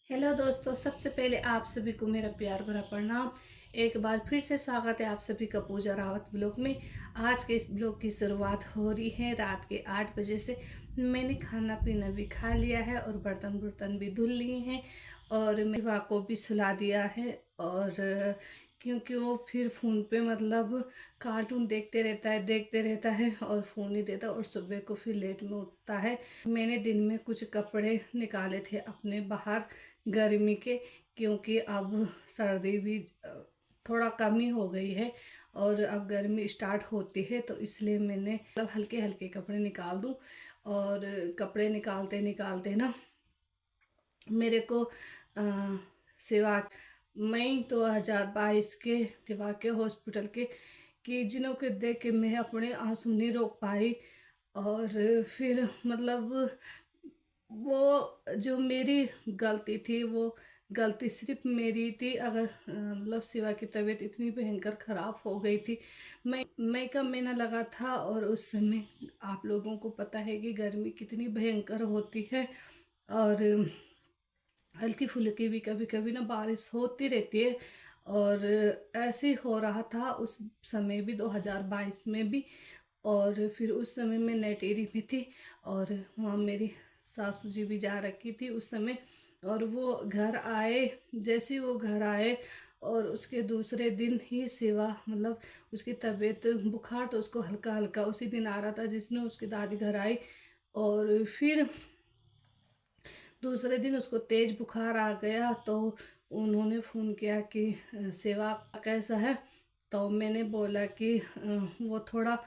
Hello दोस्तों, सबसे पहले आप सभी को मेरा प्यार भरा प्रणाम। एक बार फिर से स्वागत है आप सभी का पूजा रावत ब्लॉग में। आज के इस ब्लॉग की शुरुआत हो रही है रात के 8 बजे से। मैंने खाना पीना भी खा लिया है और बर्तन बर्तन भी धुल लिए हैं और मेवा को भी सुला दिया है। और क्योंकि वो फिर फ़ोन पे मतलब कार्टून देखते रहता है और फ़ोन ही देता और सुबह को फिर लेट में उठता है। मैंने दिन में कुछ कपड़े निकाले थे अपने बाहर गर्मी के, क्योंकि अब सर्दी भी थोड़ा कम ही हो गई है और अब गर्मी स्टार्ट होती है, तो इसलिए मैंने मतलब हल्के हल्के कपड़े निकाल दूं। और कपड़े निकालते निकालते ना मेरे को सिवा मई 2022 के सिवा के हॉस्पिटल के जिनों के देख के मैं अपने आंसू नहीं रोक पाई। और फिर मतलब वो जो मेरी गलती थी, वो गलती सिर्फ मेरी थी। अगर मतलब शिवा की तबीयत इतनी भयंकर ख़राब हो गई थी, मई का महीना लगा था और उस समय आप लोगों को पता है कि गर्मी कितनी भयंकर होती है। और हल्की फुल्की भी कभी कभी ना बारिश होती रहती है। और ऐसे ही हो रहा था उस समय भी, 2022 में भी। और फिर उस समय मैं नेटेरी में थी और वहाँ मेरी सासू जी भी जा रखी थी उस समय। और वो घर आए, जैसे ही वो घर आए और उसके दूसरे दिन ही सेवा मतलब उसकी तबीयत बुखार तो उसको हल्का हल्का उसी दिन आ रहा था जिसने उसकी दादी घर आई। और फिर दूसरे दिन उसको तेज बुखार आ गया, तो उन्होंने फ़ोन किया कि सेवा कैसा है। तो मैंने बोला कि वो थोड़ा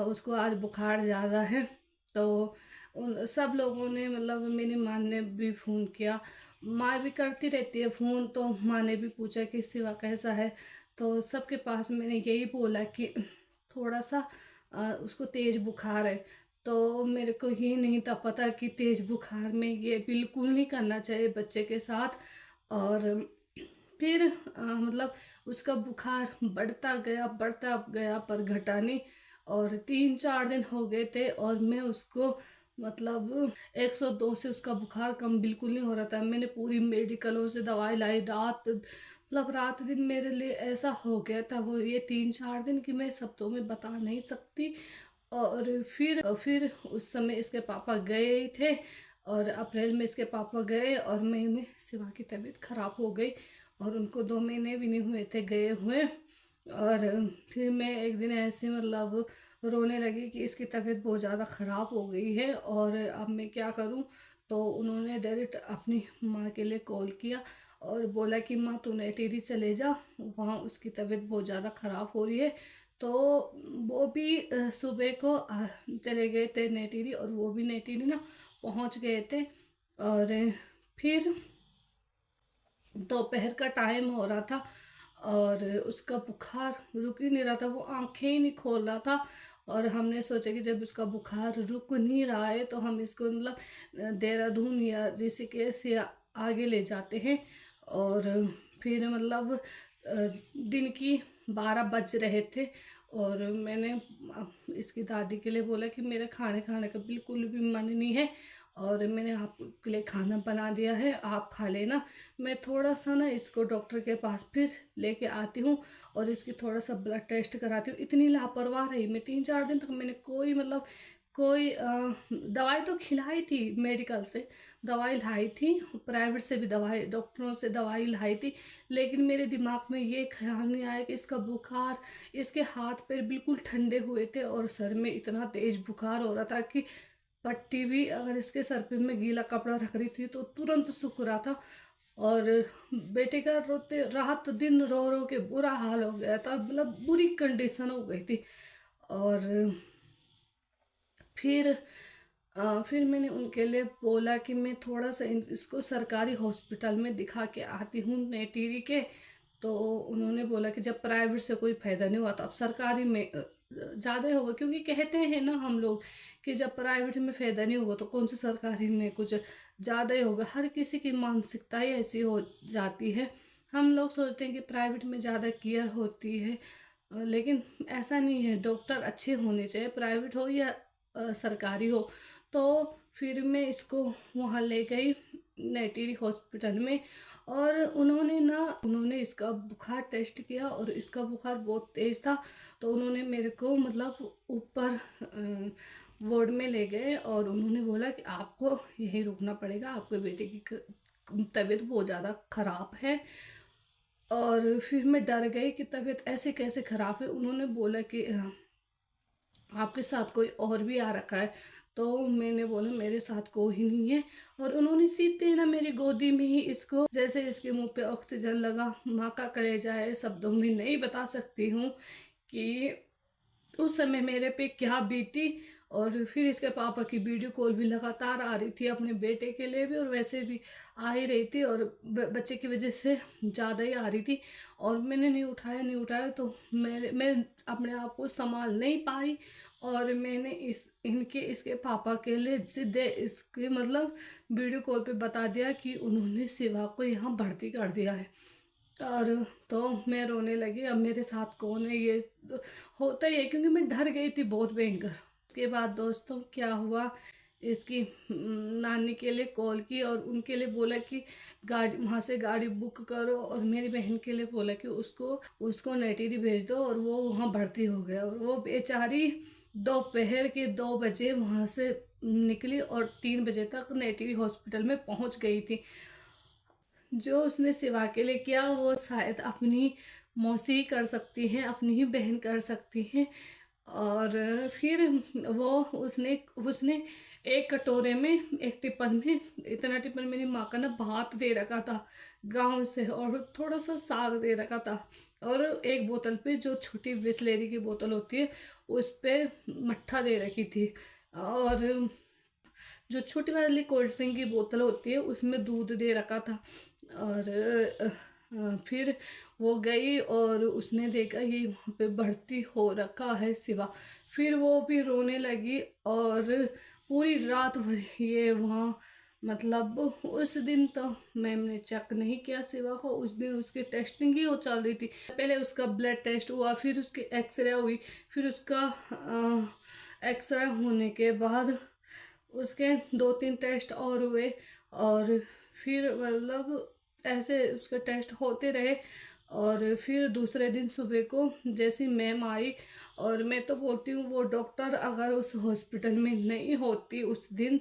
उसको आज बुखार ज़्यादा है। तो उन सब लोगों ने मतलब मेरी माँ ने भी फ़ोन किया, माँ भी करती रहती है फ़ोन, तो माँ ने भी पूछा कि सेवा कैसा है। तो सबके पास मैंने यही बोला कि थोड़ा सा उसको तेज़ बुखार है। तो मेरे को ये नहीं था पता कि तेज बुखार में ये बिल्कुल नहीं करना चाहिए बच्चे के साथ। और फिर मतलब उसका बुखार बढ़ता गया पर घटा नहीं। और 3-4 दिन हो गए थे और मैं उसको मतलब 102 से उसका बुखार कम बिल्कुल नहीं हो रहा था। मैंने पूरी मेडिकलों से दवाई लाई, रात दिन मेरे लिए ऐसा हो गया था वो ये 3-4 दिन कि मैं शब्दों में बता नहीं सकती। और फिर उस समय इसके पापा गए ही थे और अप्रैल में इसके पापा गए और मई में शिवा की तबीयत खराब हो गई और उनको 2 महीने भी नहीं हुए थे गए हुए। और फिर मैं एक दिन ऐसे मतलब रोने लगी कि इसकी तबीयत बहुत ज़्यादा ख़राब हो गई है और अब मैं क्या करूं। तो उन्होंने डायरेक्ट अपनी माँ के लिए कॉल किया और बोला कि माँ तू नेटेरी चले जा, वहाँ उसकी तबीयत बहुत ज़्यादा ख़राब हो रही है। तो वो भी सुबह को चले गए थे नेटेरी और वो भी नेटेरी ना पहुँच गए थे। और फिर दोपहर का टाइम हो रहा था और उसका बुखार रुक ही नहीं रहा था, वो आंखें ही नहीं खोल रहा था। और हमने सोचा कि जब उसका बुखार रुक नहीं रहा है तो हम इसको मतलब देहरादून या ऋषिकेश या आगे ले जाते हैं। और फिर मतलब दिन की 12 बज रहे थे और मैंने इसकी दादी के लिए बोला कि मेरे खाने खाने का बिल्कुल भी मन नहीं है और मैंने आपके लिए खाना बना दिया है, आप खा लेना। मैं थोड़ा सा ना इसको डॉक्टर के पास फिर लेके आती हूँ और इसकी थोड़ा सा ब्लड टेस्ट कराती हूँ। इतनी लापरवाह रही मैं, 3-4 दिन तक मैंने कोई दवाई तो खिलाई थी, मेडिकल से दवाई लाई थी, प्राइवेट से भी दवाई, डॉक्टरों से दवाई लाई थी। लेकिन मेरे दिमाग में ये ख्याल नहीं आया कि इसका बुखार, इसके हाथ पैर बिल्कुल ठंडे हुए थे और सर में इतना तेज बुखार हो रहा था कि पट्टी भी अगर इसके सर पे मैं गीला कपड़ा रख रही थी तो तुरंत सूख रहा था। और बेटे का रोते रात दिन रो रो के बुरा हाल हो गया था, मतलब बुरी कंडीशन हो गई थी। और फिर फिर मैंने उनके लिए बोला कि मैं थोड़ा सा इसको सरकारी हॉस्पिटल में दिखा के आती हूँ नेटीरी के। तो उन्होंने बोला कि जब प्राइवेट से कोई फायदा नहीं हुआ तो अब सरकारी में ज़्यादा ही होगा, क्योंकि कहते हैं ना हम लोग कि जब प्राइवेट में फायदा नहीं होगा तो कौन सी सरकारी में कुछ ज़्यादा ही होगा। हर किसी की मानसिकता ही ऐसी हो जाती है। हम लोग सोचते हैं कि प्राइवेट में ज़्यादा केयर होती है, लेकिन ऐसा नहीं है। डॉक्टर अच्छे होने चाहिए, प्राइवेट हो या सरकारी हो। तो फिर मैं इसको वहाँ ले गई नेटेरी हॉस्पिटल में। और उन्होंने इसका बुखार टेस्ट किया और इसका बुखार बहुत तेज़ था। तो उन्होंने मेरे को मतलब ऊपर वार्ड में ले गए और उन्होंने बोला कि आपको यहीं रुकना पड़ेगा, आपके बेटे की तबीयत बहुत ज़्यादा ख़राब है। और फिर मैं डर गई कि तबीयत ऐसे कैसे ख़राब है। उन्होंने बोला कि आपके साथ कोई और भी आ रखा है। तो मैंने बोला मेरे साथ कोई नहीं है। और उन्होंने सीधे ना मेरी गोदी में ही इसको, जैसे इसके मुंह पे ऑक्सीजन लगा, माँ का कलेजा है, शब्दों में नहीं बता सकती हूँ कि उस समय मेरे पे क्या बीती। और फिर इसके पापा की वीडियो कॉल भी लगातार आ रही थी, अपने बेटे के लिए भी और वैसे भी आ ही रही थी, और बच्चे की वजह से ज़्यादा ही आ रही थी। और मैंने नहीं उठाया तो मैं अपने आप को संभाल नहीं पाई। और मैंने इसके पापा के लिए सीधे इसके मतलब वीडियो कॉल पे बता दिया कि उन्होंने शिवा को यहाँ भर्ती कर दिया है। और तो मैं रोने लगी, अब मेरे साथ कौन है, ये होता ही है, क्योंकि मैं डर गई थी बहुत भयंकर। उसके बाद दोस्तों क्या हुआ, इसकी नानी के लिए कॉल की और उनके लिए बोला कि गाड़ी वहाँ से गाड़ी बुक करो, और मेरी बहन के लिए बोला कि उसको नेटेरी भेज दो। और वो वहाँ भर्ती हो गया। और वो बेचारी दोपहर के 2 बजे वहाँ से निकली और 3 बजे तक नेटेरी हॉस्पिटल में पहुँच गई थी। जो उसने सिवा के लिए किया वो शायद अपनी मौसी कर सकती हैं, अपनी ही बहन कर सकती हैं। और फिर वो उसने उसने एक कटोरे में, एक टिफिन में, इतना टिफिन मेरी माँ का ना भात दे रखा था गांव से, और थोड़ा सा साग दे रखा था। और एक बोतल पे, जो छोटी बिसलेरी की बोतल होती है, उस पे मट्ठा दे रखी थी। और जो छोटी वाली कोल्ड ड्रिंक की बोतल होती है उसमें दूध दे रखा था। और फिर वो गई और उसने देखा ये वहाँ पे भर्ती हो रखा है शिवा। फिर वो भी रोने लगी और पूरी रात भर ये वहाँ, मतलब उस दिन तो मैम ने चेक नहीं किया शिवा को, उस दिन उसकी टेस्टिंग ही हो चल रही थी। पहले उसका ब्लड टेस्ट हुआ, फिर उसकी एक्सरे हुई, फिर उसका एक्सरे होने के बाद उसके 2-3 टेस्ट और हुए। और फिर मतलब ऐसे उसके टेस्ट होते रहे। और फिर दूसरे दिन सुबह को जैसी मैम आई, और मैं तो बोलती हूँ वो डॉक्टर अगर उस हॉस्पिटल में नहीं होती उस दिन,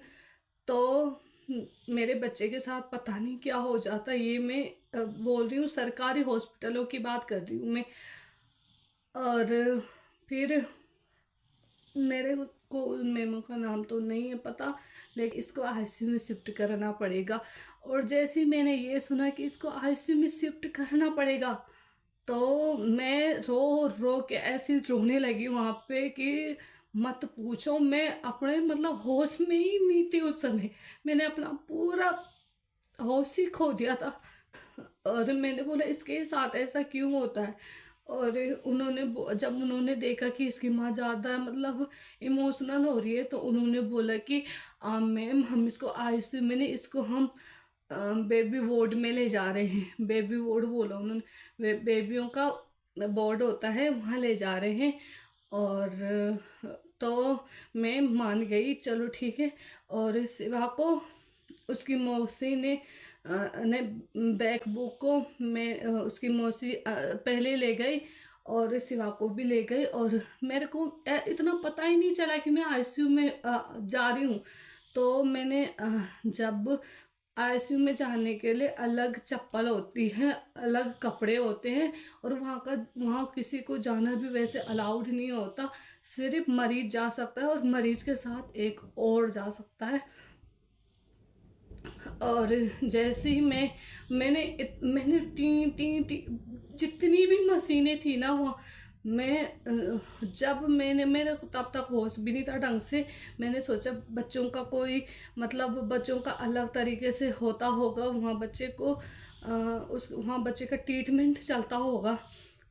तो मेरे बच्चे के साथ पता नहीं क्या हो जाता। ये मैं बोल रही हूँ, सरकारी हॉस्पिटलों की बात कर रही हूँ मैं। और फिर मेरे को मेमो का नाम तो नहीं है पता, लेकिन इसको आईसीयू में शिफ्ट करना पड़ेगा। और जैसे ही मैंने ये सुना कि इसको आईसीयू में शिफ्ट करना पड़ेगा, तो मैं रो रो के ऐसी रोने लगी वहाँ पे कि मत पूछो। मैं अपने मतलब होश में ही नहीं थी उस समय, मैंने अपना पूरा होश ही खो दिया था। और मैंने बोला इसके साथ ऐसा क्यों होता है। और जब उन्होंने देखा कि इसकी माँ ज़्यादा मतलब इमोशनल हो रही है, तो उन्होंने बोला कि मैम हम इसको आईसीयू में नहीं, इसको हम बेबी वार्ड में ले जा रहे हैं। बेबी वार्ड बोला उन्होंने, बेबियों का वार्ड होता है, वहाँ ले जा रहे हैं। और तो मैं मान गई, चलो ठीक है। और शिवा को उसकी मौसी ने बैक बुक को मैं उसकी मौसी पहले ले गई और शिवा को भी ले गई। और मेरे को इतना पता ही नहीं चला कि मैं आईसीयू में जा रही हूँ। तो मैंने जब आईसीयू में जाने के लिए अलग चप्पल होती है, अलग कपड़े होते हैं, और वहाँ किसी को जाना भी वैसे अलाउड नहीं होता, सिर्फ मरीज जा सकता है और मरीज के साथ एक और जा सकता है। और जैसे ही मैंने टी टी टी जितनी भी मशीनें थी ना वो जब मेरे को तब तक होश भी नहीं था ढंग से। मैंने सोचा बच्चों का कोई मतलब बच्चों का अलग तरीके से होता होगा, वहाँ बच्चे को वहाँ बच्चे का ट्रीटमेंट चलता होगा।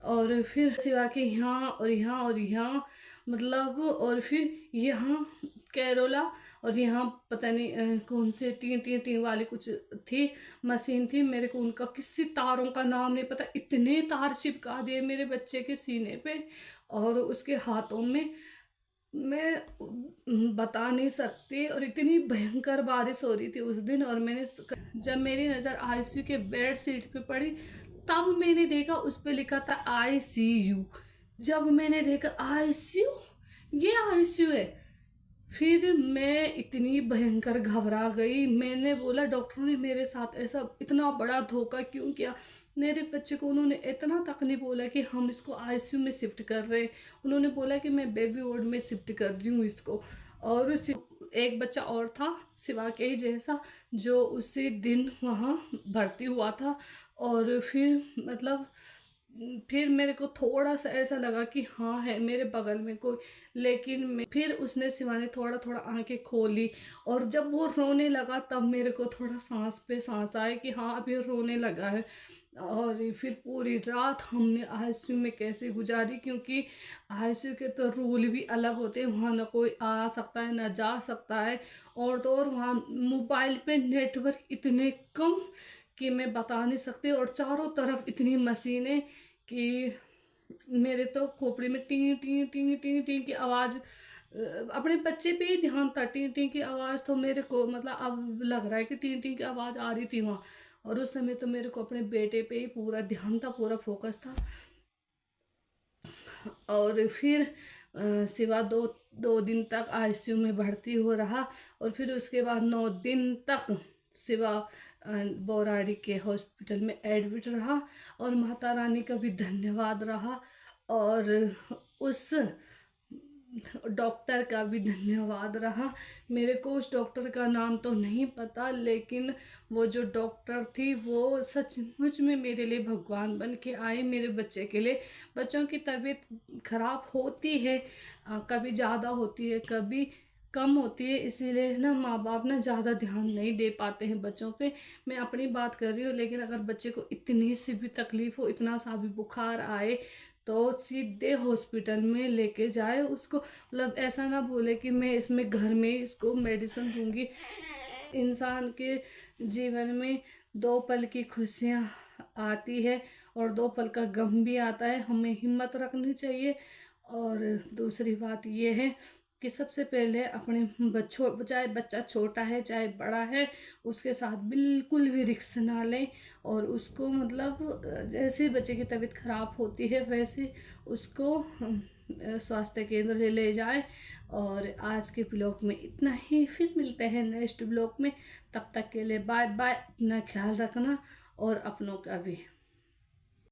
और फिर सिवा के यहाँ और यहाँ और यहाँ मतलब, और फिर यहाँ कैरोला, और यहाँ पता नहीं कौन से टी वाली कुछ थी, मशीन थी। मेरे को उनका किसी तारों का नाम नहीं पता, इतने तार चिपका दिए मेरे बच्चे के सीने पे और उसके हाथों में। मैं बता नहीं सकती, और इतनी भयंकर बारिश हो रही थी उस दिन। और जब मेरी नज़र आईसीयू के बेड शीट पे पड़ी, तब मैंने देखा उस पे लिखा था आईसीयू। जब मैंने देखा आईसीयू, ये आईसीयू है, फिर मैं इतनी भयंकर घबरा गई। मैंने बोला डॉक्टरों ने मेरे साथ ऐसा इतना बड़ा धोखा क्यों किया। मेरे बच्चे को उन्होंने इतना तक नहीं बोला कि हम इसको आईसीयू में शिफ्ट कर रहे हैं, उन्होंने बोला कि मैं बेबी वार्ड में शिफ्ट कर रही हूँ इसको। और एक बच्चा और था शिवा के ही जैसा, जो उसी दिन वहाँ भर्ती हुआ था। और फिर मतलब फिर मेरे को थोड़ा सा ऐसा लगा कि हाँ है मेरे बगल में कोई, लेकिन फिर उसने शिवा ने थोड़ा थोड़ा आंखें खोली, और जब वो रोने लगा तब मेरे को थोड़ा सांस पे सांस आए कि हाँ अभी रोने लगा है। और फिर पूरी रात हमने आईसीयू में कैसे गुजारी, क्योंकि आईसीयू के तो रूल भी अलग होते हैं, वहाँ ना कोई आ सकता है ना जा सकता है। और तो और वहाँ मोबाइल पे नेटवर्क इतने कम कि मैं बता नहीं सकती, और चारों तरफ इतनी मशीनें कि मेरे तो खोपड़ी में T T T T T की आवाज़। अपने बच्चे पे ही ध्यान था, टी टी की आवाज़ तो मेरे को मतलब अब लग रहा है कि टी टी की आवाज़ आ रही थी वहाँ। और उस समय तो मेरे को अपने बेटे पे ही पूरा ध्यान था, पूरा फोकस था। और फिर सिवा दो दो दिन तक आईसीयू में भर्ती हो रहा, और फिर उसके बाद 9 दिन तक सिवा बौराड़ी के हॉस्पिटल में एडमिट रहा। और माता रानी का भी धन्यवाद रहा, और उस डॉक्टर का भी धन्यवाद रहा। मेरे को उस डॉक्टर का नाम तो नहीं पता, लेकिन वो जो डॉक्टर थी वो सचमुच में मेरे लिए भगवान बन के आए मेरे बच्चे के लिए। बच्चों की तबीयत खराब होती है, कभी ज़्यादा होती है कभी कम होती है, इसीलिए ना माँ बाप ना ज़्यादा ध्यान नहीं दे पाते हैं बच्चों पे। मैं अपनी बात कर रही हूँ, लेकिन अगर बच्चे को इतनी सी भी तकलीफ़ हो, इतना सा भी बुखार आए, तो सीधे हॉस्पिटल में लेके जाए उसको। मतलब ऐसा ना बोले कि मैं इसमें घर में इसको मेडिसिन दूंगी। इंसान के जीवन में 2 पल की खुशियाँ आती है और 2 पल का गम भी आता है, हमें हिम्मत रखनी चाहिए। और दूसरी बात ये है कि सबसे पहले अपने बच्चों, चाहे बच्चा छोटा है चाहे बड़ा है, उसके साथ बिल्कुल भी रिस्क ना लें। और उसको मतलब जैसे बच्चे की तबीयत खराब होती है वैसे उसको स्वास्थ्य केंद्र ले जाए। और आज के ब्लॉग में इतना ही, फिर मिलते हैं नेक्स्ट ब्लॉग में। तब तक के लिए बाय बाय, अपना ख्याल रखना और अपनों का भी।